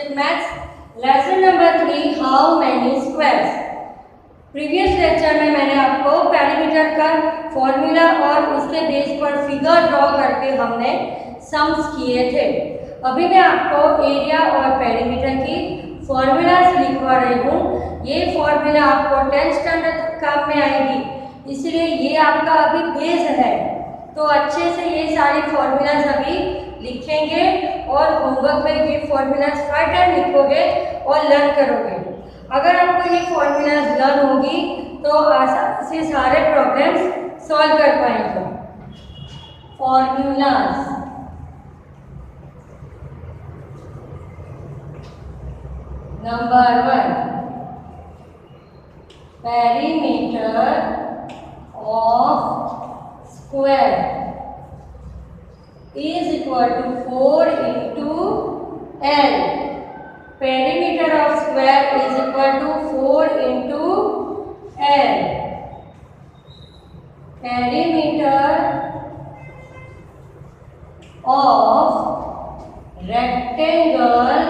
subject maths, lesson number 3, how many squares। Previous lecture में मैंने आपको पेरीमीटर का फॉर्मूला और उसके बेस पर फिगर ड्रॉ करके हमने सम्स किए थे। अभी मैं आपको एरिया और पेरीमीटर की फॉर्मूलाज लिखवा रही हूँ। ये फॉर्मूला आपको 10th स्टैंडर्ड तक काम में आएगी, इसलिए ये आपका अभी बेस है। तो अच्छे से ये सारी फॉर्मूलाज अभी लिखेंगे और होमवर्क में ये फॉर्मूलाज हर टाइम लिखोगे और लर्न करोगे। अगर आपको ये फॉर्मूलाज लर्न होगी तो आसानी से सारे प्रॉब्लम्स सॉल्व कर पाएंगे। Formulas number 1, perimeter of square is equal to 4 into L. Perimeter of square is equal to 4 into L. Perimeter of rectangle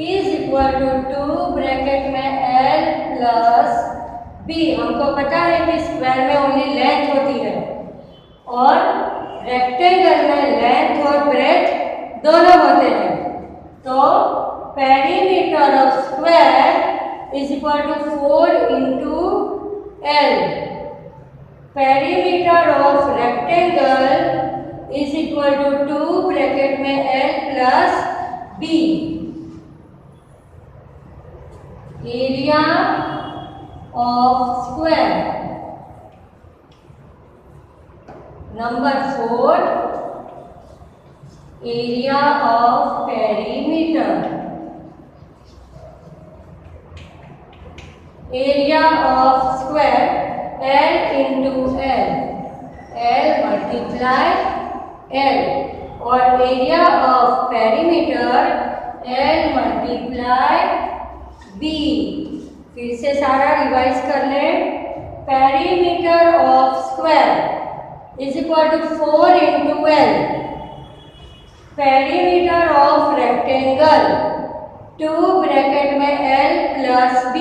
is equal to 2 bracket में L plus B। हमको पता है कि स्क्वायर में only length होती है और rectangle में लेंथ और ब्रेथ दोनों होते हैं। तो perimeter of square is equal to 4 into L। Perimeter of rectangle is equal to 2 bracket में L plus B। Area of square number 4, area of perimeter. Area of square L into L, L multiply L, और area of perimeter L multiply B। फिर से सारा revise कर लें। Perimeter of square is equal to 4 into L। Perimeter of rectangle 2 bracket में L plus B।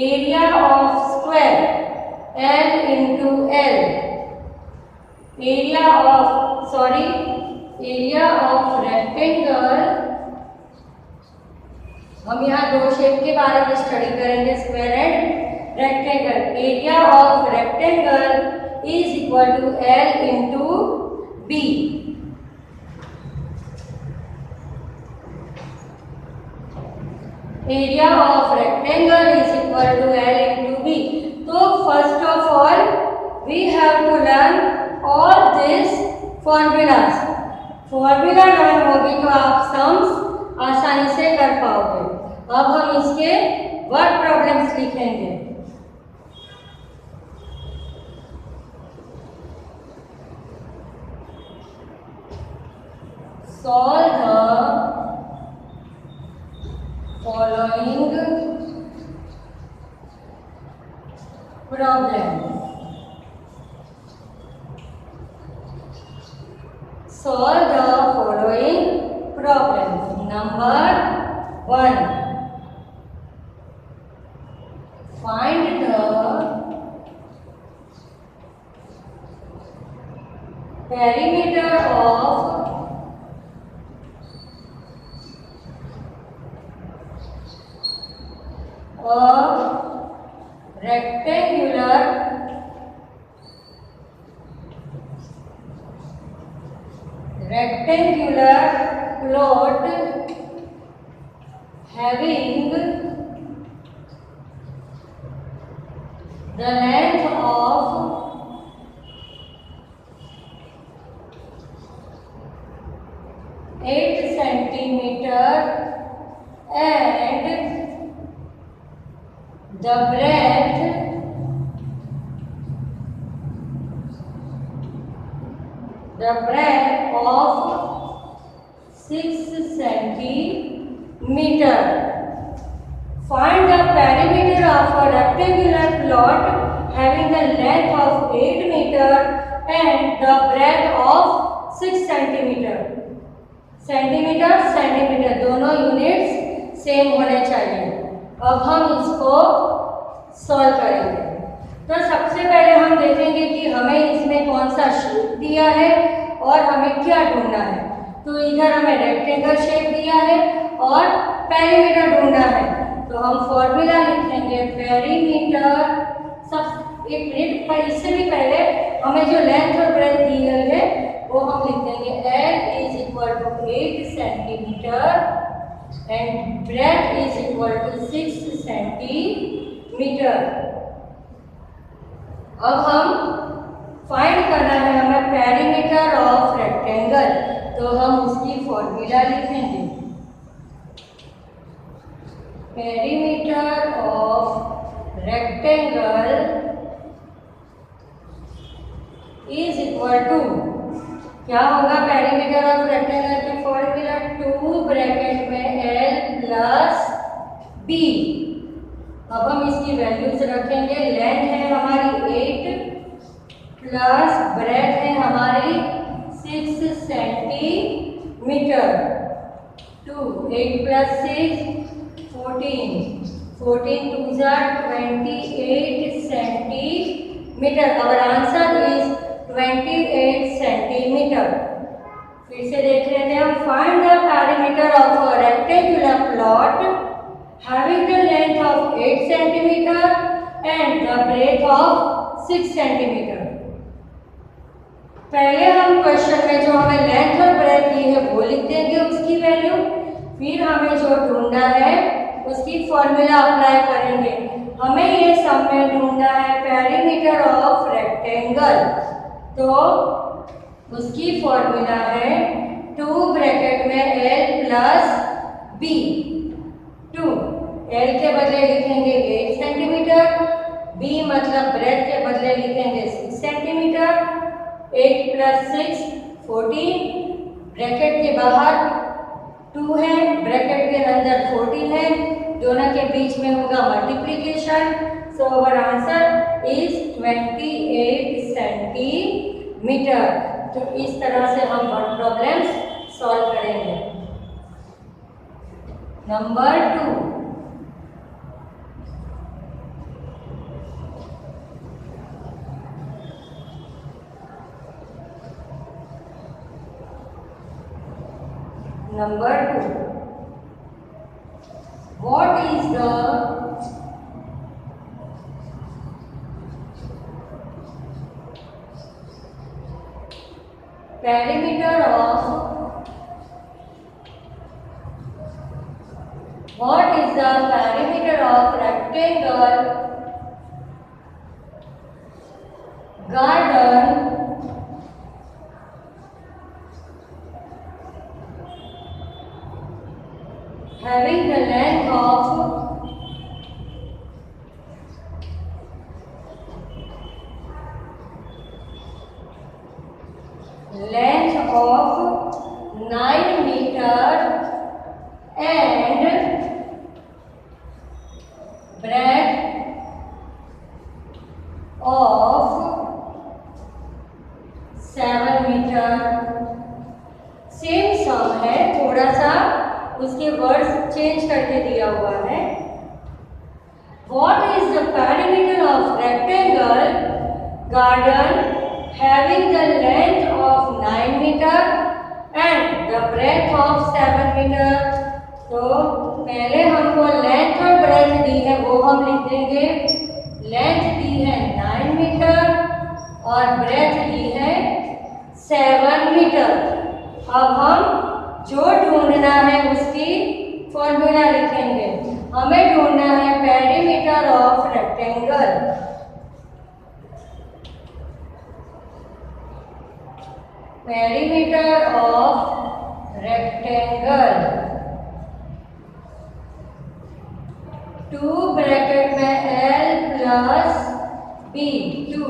Area of square L into L। Area of rectangle, हम यहाँ दो shape के बारे में स्टडी करेंगे, square and rectangle. Area of rectangle is equal to L into B। Area of rectangle is equal to L into B। तो first of all we have to learn all these formulas। Formula learn होगी तो आप sums आसानी से कर पाओगे। अब हम इसके वर्क प्रॉब्लम्स लिखेंगे। Solve the following problem। Solve the following problems। Number 1, find the perimeter of a rectangular plot having the length of 8 centimeter and the breadth of 6 centimeter। Find the perimeter of a rectangular plot having the length of 8 meter and the breadth of 6 centimeter। Centimetre centimetre दोनों units same होने चाहिए। अब हम इसको solve करेंगे। तो सबसे पहले हम देखेंगे कि हमें इसमें कौन सा शेप दिया है और हमें क्या ढूंढना है। तो इधर हमें रेक्टेंगल शेप दिया है और पेरीमीटर ढूंढना है। तो हम फॉर्मूला लिखेंगे पेरीमीटर। सब एक मिनट पर इससे भी पहले हमें जो लेंथ और ब्रेथ दी गई है वो हम लिख देंगे L is equal to 8 centimetre and breadth is equal to 6 centimetre. अब हम फाइंड करना है हमें पेरीमीटर ऑफ रेक्टेंगल। तो हम उसकी फॉर्मूला लिखेंगे perimeter of rectangle is equal to, क्या होगा पेरीमीटर ऑफ रेक्टेंगल की फॉर्मूला 2 ब्रैकेट में L प्लस B। अब हम इसकी वैल्यूज रखेंगे। लेंथ है हमारी 8 प्लस ब्रेथ है हमारी 6 centimetre. 2 8 plus 6 14 14 2 28 centimetre. Our answer is 28 centimetre. फिर से देख लेते हैं हम। Find the perimeter of a rectangular plot having the length of 8 cm and the breadth of 6 cm। पहले हम क्वेश्चन में जो हमें लेंथ और ब्रेथ दी है वो लिख देंगे उसकी वैल्यू। फिर हमें जो ढूंढना है उसकी फॉर्मूला अप्लाई करेंगे। हमें ये सब में ढूंढना है पेरीमीटर ऑफ रेक्टेंगल। तो उसकी फॉर्मूला है 2 ब्रैकेट में L प्लस B। 2 L के बदले लिखेंगे 8 सेंटीमीटर, B मतलब ब्रेथ के बदले लिखेंगे 6 सेंटीमीटर। 8 प्लस 6 14, ब्रैकेट के बाहर 2 है, ब्रैकेट के अंदर 14 है, दोनों के बीच में होगा multiplication. So our answer is 28 centimetre. तो इस तरह से हम वन प्रॉब्लम्स सॉल्व करेंगे। Number 2, what is the perimeter of rectangle garden having the length of 9 meter and breadth of 7 metre. Same sum है, थोड़ा सा उसके वर्ड्स चेंज करके दिया हुआ है। What is the perimeter of rectangle garden having the length of 9 meter and the breadth of 7 meter? तो पहले हमको लेंथ और ब्रेथ दी है वो हम लिख देंगे। लेंथ दी है 9 मीटर और ब्रेथ दी है 7 मीटर। अब हम जो ढूंढना है उसकी फॉर्मूला लिखेंगे। हमें ढूंढना है perimeter of rectangle. Perimeter of rectangle 2 bracket में L plus B। 2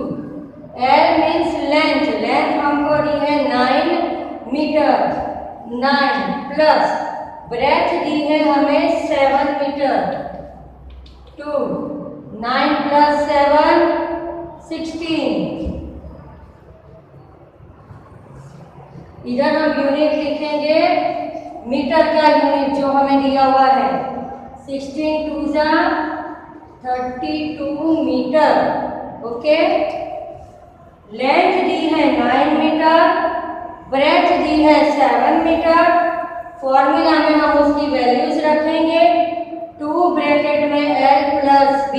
L means length, length हमको दी है 9 मीटर, 9 प्लस ब्रेथ दी है हमें 7 मीटर। 2 9 प्लस 7 16। इधर हम यूनिट लिखेंगे मीटर का यूनिट जो हमें दिया हुआ है 16 2 32 मीटर। ओके, लेंथ दी है 9 मीटर, ब्रेथ दी है 7 मीटर। फॉर्मूला में हम उसकी वैल्यूज रखेंगे 2 ब्रैकेट में L प्लस B,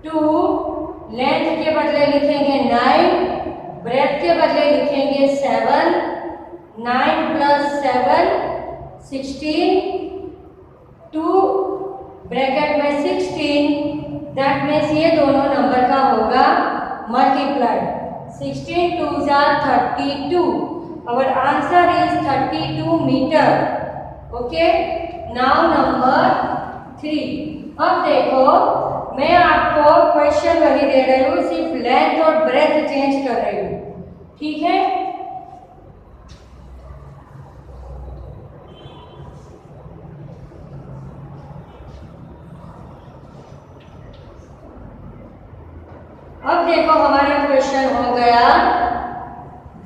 2 लेंथ के बदले लिखेंगे 9, ब्रेथ के बदले लिखेंगे 7, 9 प्लस 7 16, 2 ब्रैकेट में 16, दैट मीन्स ये दोनों नंबर का होगा multiplied. 16 2 32, our answer is 32 meter। Okay, now number 3। अब देखो मैं आपको क्वेश्चन वही दे रही हूँ, सिर्फ लेंथ और ब्रेथ चेंज कर रही हूँ, ठीक है। अब देखो हमारा क्वेश्चन हो गया,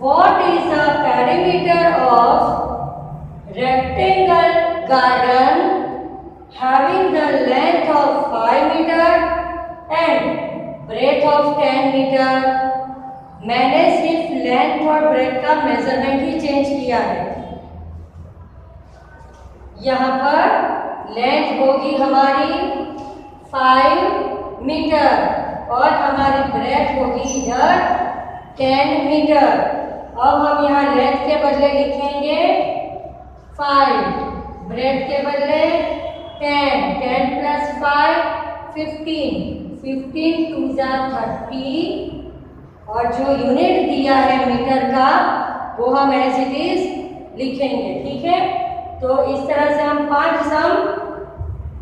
what is the perimeter of rectangle garden having the length of 5 metre and breadth of 10 metre. मैंने सिर्फ लेंथ और ब्रेथ का मेजरमेंट ही चेंज किया है। यहाँ पर लेंथ होगी हमारी 5 मीटर और हमारी ब्रेथ होगी इधर 10 मीटर। अब हम यहाँ लेंथ के बदले लिखेंगे 5, ब्रेथ के बदले 10, 10 प्लस 5 15, 15 2 30, और जो यूनिट दिया है मीटर का वो हम एज इट इज लिखेंगे, ठीक है। तो इस तरह से हम 5 sum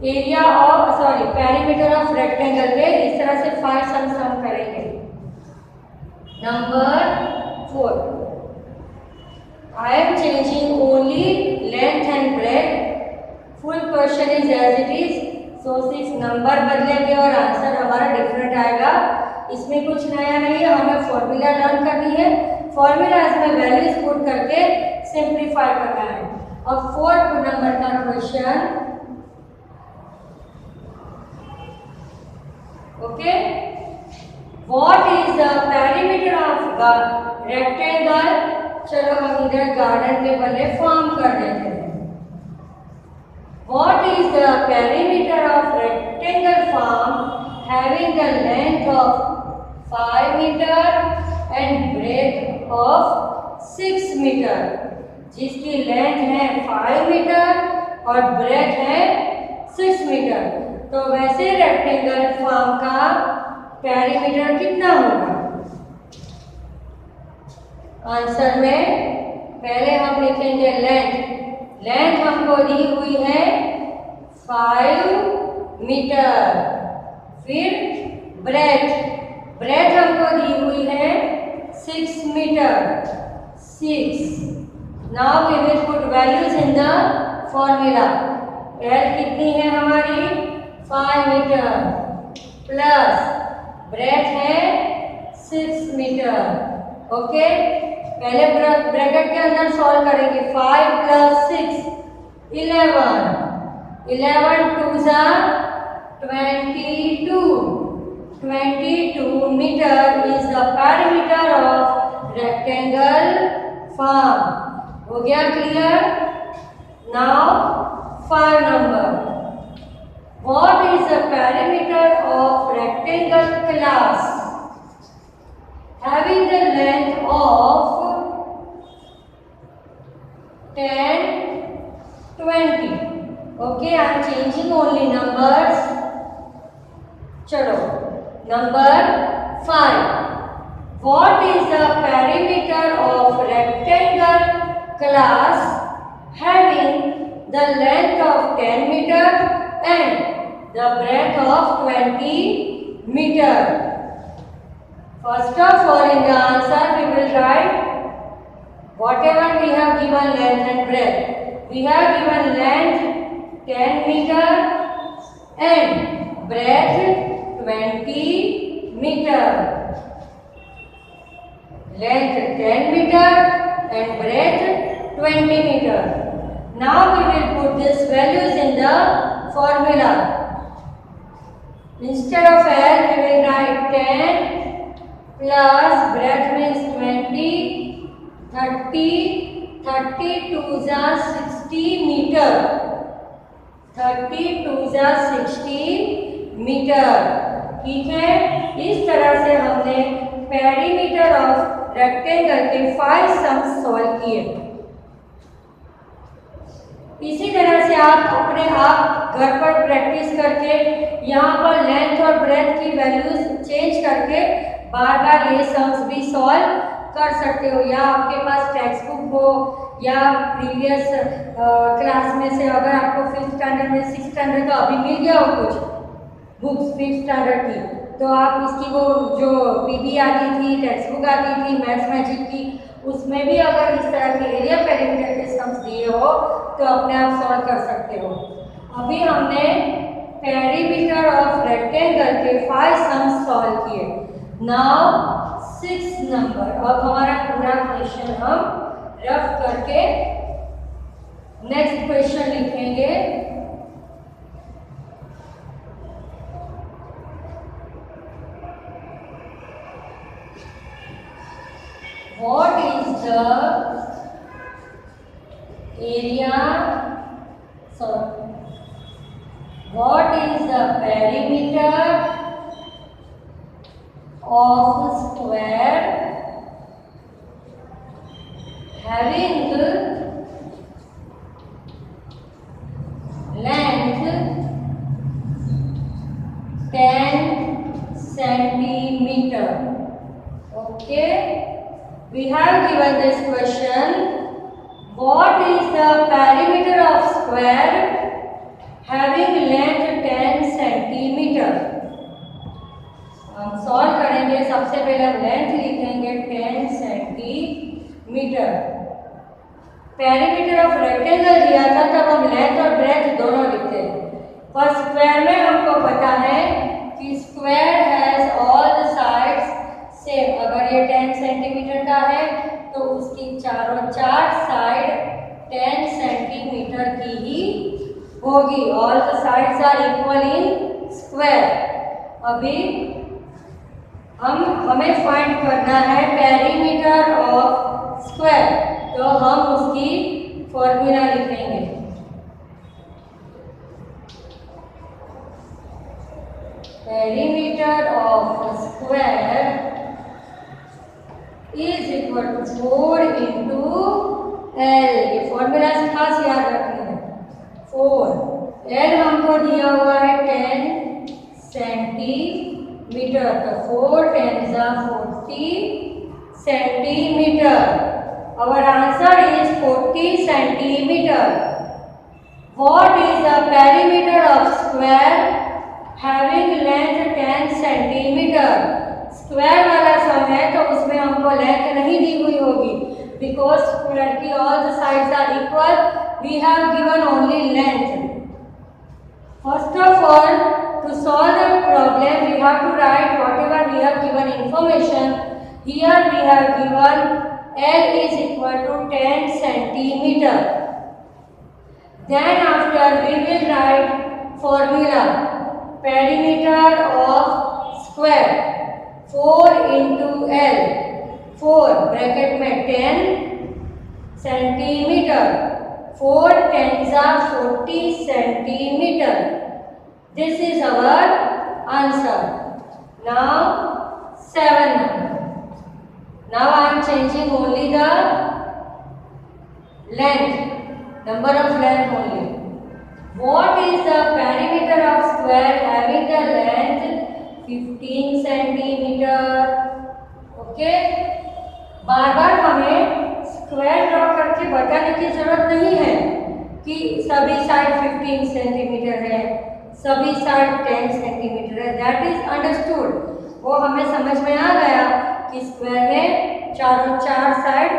area of perimeter of rectangle के इस तरह से 5 सम करेंगे। Number 4, I am changing only length and breadth. Full question is as it is, so सिर्फ नंबर बदलेंगे और आंसर हमारा डिफरेंट आएगा। इसमें कुछ नया नहीं है, हमें फॉर्मूला लर्न करनी है, फॉर्मूला में वैल्यूज पुट करके सिंप्लीफाई करना है। अब 4th नंबर का question, okay, what is the perimeter of the rectangle. चलो हम इधर गार्डन के बदले फॉर्म कर देते हैं। What is the perimeter of rectangle farm having the length of 5 metre and breadth of 6 metre, जिसकी लेंथ है 5 मीटर और ब्रेथ है 6 मीटर। तो वैसे रेक्टेंगल फॉर्म का पेरीमीटर कितना होगा। आंसर में पहले हम लिखेंगे लेंथ। लेंथ हमको दी हुई है 5 मीटर। फिर ब्रेथ, ब्रेथ हमको दी हुई है 6 metre, 6। Now we will put values in the formula. L कितनी है हमारी 5 मीटर प्लस ब्रेथ है 6 मीटर। ओके, पहले ब्रैकेट के अंदर सॉल्व करेंगे। 5 प्लस 6 11, 11 2 22 metre is the perimeter of rectangle farm. हो गया clear. Now 5 number, what is the perimeter of rectangle class having the length of 10 20। okay, I am changing only numbers। चलो number 5, what is the perimeter of rectangle class having the length of 10 meter and the breadth of 20 meter। First of all, in the answer we will write whatever we have given length and breadth. We have given length 10 meter and breadth 20 meter। Length 10 meter and breadth 20 meter. Now we will put these values in the formula. Instead of L, we will write 10 plus breadth means 20, 30, 30 2s are 60 meter. 30 2s are 60 meter. ठीक है, इस तरह से हमने perimeter of rectangle के 5 sums solve किए। इसी तरह से आप अपने आप घर पर प्रैक्टिस करके यहाँ पर लेंथ और ब्रेथ की वैल्यूज चेंज करके बार बार ये सम्स भी सॉल्व कर सकते हो। या आपके पास टेक्स्ट बुक हो या प्रीवियस क्लास में से अगर आपको 5th स्टैंडर्ड में 6th स्टैंडर्ड का अभी मिल गया हो कुछ बुक्स 5th स्टैंडर्ड की, तो आप इसकी वो जो पीबी आती थी, टेक्स्ट बुक आती थी मैथ्स मैजिक की, उसमें भी अगर इस तरह के एरिया पेरीमीटर के सम्स दिए हो तो अपने आप सॉल्व कर सकते हो। अभी हमने पेरीमीटर ऑफ रेक्टेंगल के 5 सम्स सॉल्व किए। नाउ 6th नंबर, अब हमारा पूरा क्वेश्चन हम रफ करके नेक्स्ट क्वेश्चन लिखेंगे। What is the area? Sorry. What is the perimeter of square having length 10 centimeter? Okay. We have given this question. What is the perimeter of square having length 10 centimeter? हम solve करेंगे। सबसे पहले हम length लिखेंगे 10 centimetre. Perimeter of rectangle दिया था तब हम लेंथ और ब्रेथ दोनों लिखते हैं। पर स्क्वायर में हमको पता है कि square has all the sides same. अगर ये 10 सेंटीमीटर का है तो उसकी चारों 4 साइड 10 सेंटीमीटर की ही होगी। All the sides are equal in square. अभी हमें फाइंड करना है पेरीमीटर ऑफ स्क्वायर, तो हम उसकी फॉर्मूला लिखेंगे। Perimeter of square is equal to 4 into L. ये फॉर्मूला खास याद रखना है। 4 एल हमको दिया हुआ है 10 सेंटीमीटर, तो 4 10 40 centimetre. Our answer is 40 centimetre. What is the perimeter of square having length 10 centimetre? Square वाला सम है तो उसमें हमको लेंथ नहीं दी हुई होगी, बिकॉज स्क्वायर की all the sides are equal. We have given only length. First of all, to solve the problem we have to write whatever we have given information. Here we have given L is equal to 10 centimeter. Then after we will write formula. Perimeter of square 4 into L। 4 bracket में 10 centimetre, 4 10s are 40 centimetre. This is our answer. Now 7. Now I am changing only the length, number of length only. What is the perimeter of square having the length 15 centimeter? Okay. बार बार हमें square draw करके बताने की जरूरत नहीं है कि सभी side 15 centimetre है, सभी साइड 10 सेंटीमीटर है। That is understood. वो हमें समझ में आ गया कि स्क्वायर में चारों 4 साइड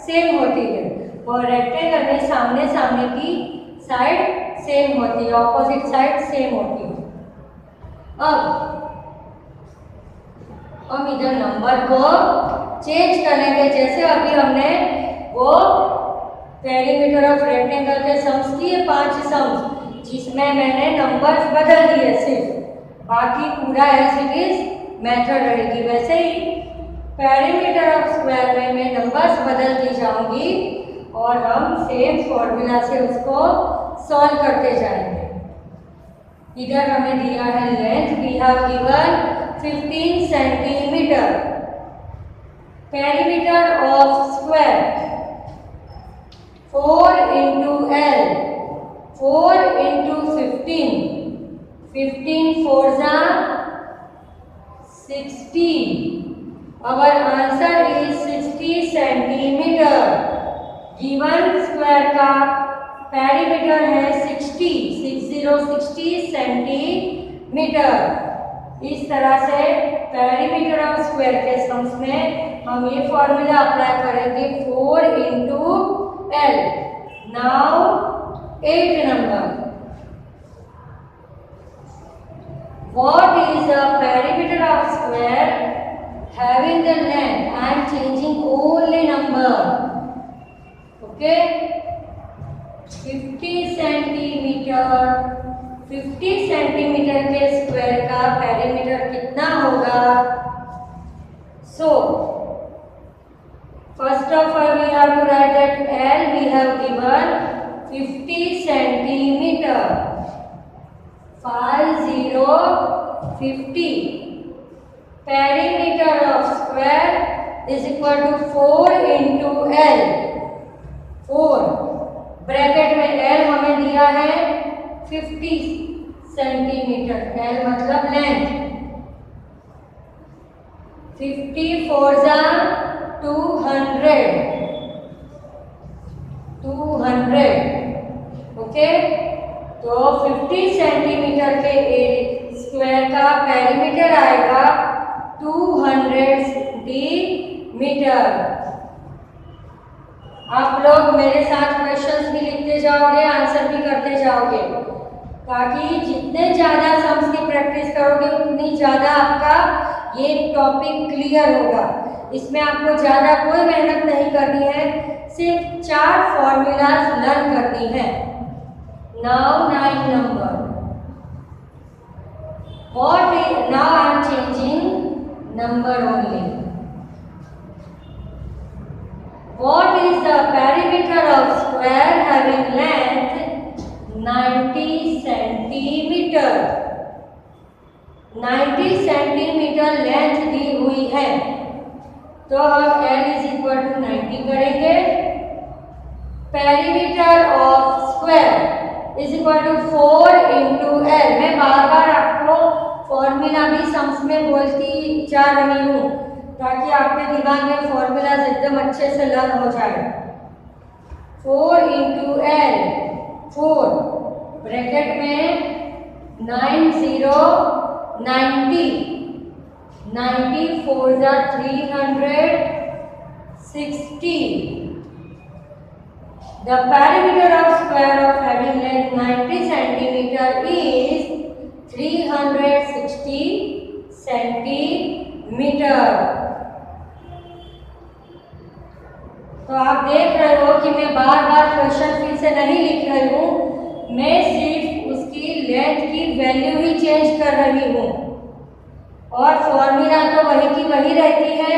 सेम होती है और रेक्टेंगल में सामने सामने की साइड सेम होती है, ऑपोजिट साइड सेम होती है। अब हम इधर नंबर को चेंज करेंगे। जैसे अभी हमने वो पेरीमीटर ऑफ रेक्टेंगल के सम्स की ये 5 सम्स जिसमें मैंने नंबर्स बदल दिए सिर्फ, बाकी पूरा एज इट इज मेथड रहेगी वैसे ही। पेरीमीटर ऑफ स्क्वायर में मैं नंबर्स बदलती जाऊंगी और हम सेम फॉर्मूला से उसको सॉल्व करते जाएंगे। इधर हमें दिया है length, we have given 15 centimetre. Perimeter of square 4 into L, 4 into 15, 15 4s are 60. Our answer is 60 centimeter. Given square का पेरीमीटर है 60 सेंटीमीटर। इस तरह से पेरीमीटर ऑफ स्क्वायर के सम्स में हम ये फॉर्मूला अप्लाई करेंगे 4 into L. Now 8 number. What is the perimeter of square having the length? I am changing only number. Okay, 50 centimetre. 50 centimetre के स्क्वायर का पेरीमीटर कितना होगा? So first of all we have to write that L we have given 50 centimeter, 50. Perimeter of square is equal to 4 into L. 4 bracket में L हमें दिया है 50 centimetre, L मतलब length. 50 4s are 200, 200। Okay, तो 50 centimetre के square का perimeter आएगा 200 centimetre. आप लोग मेरे साथ क्वेश्चंस भी लिखते जाओगे, आंसर भी करते जाओगे, ताकि जितने ज़्यादा सम्स की प्रैक्टिस करोगे उतनी ज़्यादा आपका ये टॉपिक क्लियर होगा। इसमें आपको ज़्यादा कोई मेहनत नहीं करनी है, सिर्फ 4 फॉर्मूलाज लर्न करनी है। Now 9 number. What is, now I am changing number only. What is the perimeter of square having length 90 centimeter? 90 centimetre length दी हुई है, तो हम L इज इक्वल टू 90 करेंगे। Perimeter of square is equal to 4 into L। मैं बार बार आपको formula भी sums में बोलती जा रही हूँ ताकि आपके दिमाग में फॉर्मूलाज एकदम अच्छे से लर्न हो जाए। 4 into L, 4 ब्रैकेट में 90 4s are 360। The perimeter of square of having length 90 centimeter is 360 centimetre. तो आप देख रहे हो कि मैं बार बार क्वेश्चन फिर से नहीं लिख रही हूँ, मैं सिर्फ उसकी लेंथ की वैल्यू ही चेंज कर रही हूँ और फॉर्मूला तो वही की वही रहती है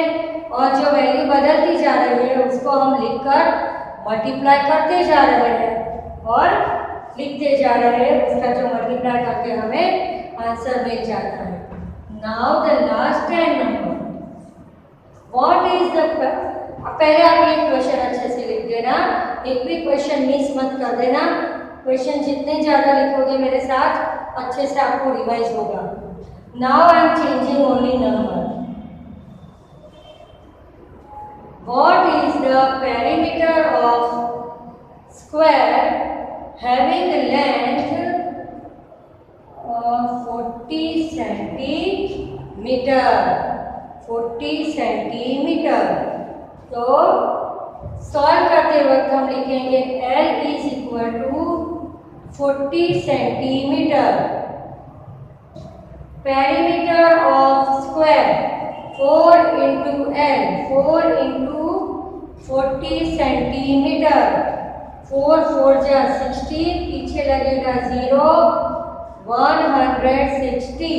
और जो वैल्यू बदलती जा रही है उसको हम लिखकर मल्टीप्लाई करते जा रहे हैं और लिखते जा रहे हैं, उसका जो मल्टीप्लाई करके हमें आंसर मिल जाता है। Now the last 10 number. What is the, पहले आप ये क्वेश्चन अच्छे से लिख देना, एक भी क्वेश्चन मिस मत कर देना। क्वेश्चन जितने ज़्यादा लिखोगे मेरे साथ अच्छे से आपको रिवाइज होगा। Now I am changing only number. What is the perimeter of square having length 40 centimetre, 40 centimetre. तो सॉल्व करते वक्त हम लिखेंगे L is equal to 40 centimetre. Perimeter of square 4 into L, 4 into 40 centimetre. 4 4 जा 60, पीछे लगेगा 0, 160।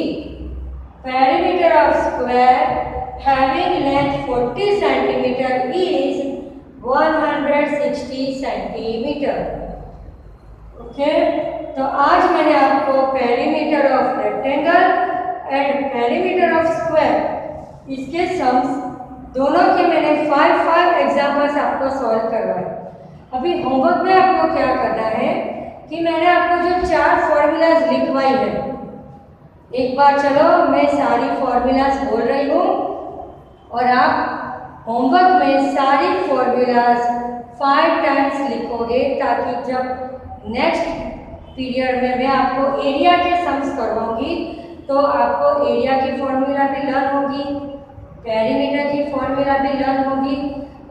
Perimeter of square having length 40 centimeter is 160 centimetre. Okay, तो आज मैंने आपको perimeter of rectangle and perimeter of square इसके सम्स दोनों के मैंने 5 एग्जाम्पल्स आपको सॉल्व करवाए। अभी होमवर्क में आपको क्या करना है कि मैंने आपको जो 4 फॉर्मूलाज लिखवाई है, एक बार चलो मैं सारी फॉर्मूलाज बोल रही हूँ और आप होमवर्क में सारी फॉर्मूलाज 5 टाइम्स लिखोगे, ताकि जब नेक्स्ट पीरियड में मैं आपको एरिया के सम्स करवाऊंगी तो आपको एरिया की फॉर्मूला भी लर्न होगी, पेरीमीटर की फॉर्मूला भी लर्न होगी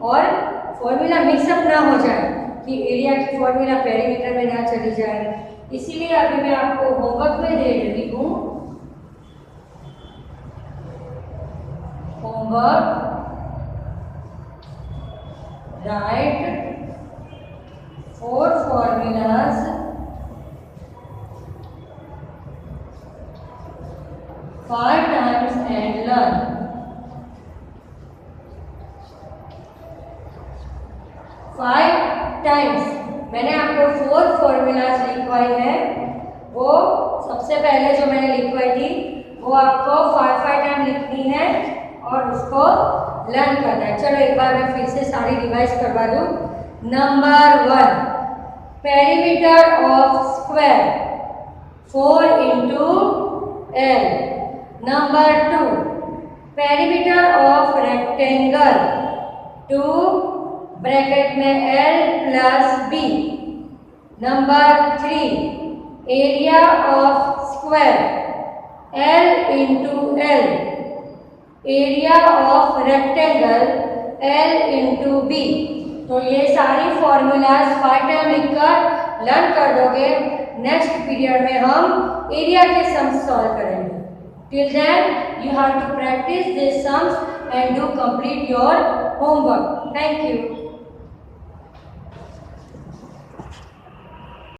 और फॉर्मूला मिक्सअप ना हो जाए कि एरिया की फॉर्मूला पेरीमीटर में ना चली जाए। इसीलिए अभी मैं आपको होमवर्क में दे रही हूँ, homework right 4 formulas five times and learn। 5 times मैंने आपको 4 फॉर्मूलाज लिखवाई है, वो सबसे पहले जो मैंने लिखवाई थी वो आपको 5 टाइम लिखनी है और उसको लर्न करना है। चलो एक बार मैं फिर से सारी रिवाइज करवा दूँ। Number 1, perimeter of square 4 into L। Number 2, perimeter of rectangle 2 bracket में L plus B। Number 3, area of square L into L, area of rectangle L into B। तो ये सारी फॉर्मूलाज 5 टाइम लिखकर लर्न कर दोगे। Next period में हम area के सम्स सॉल्व करेंगे। Till then you have to practise this sums and do complete your homework. Thank you.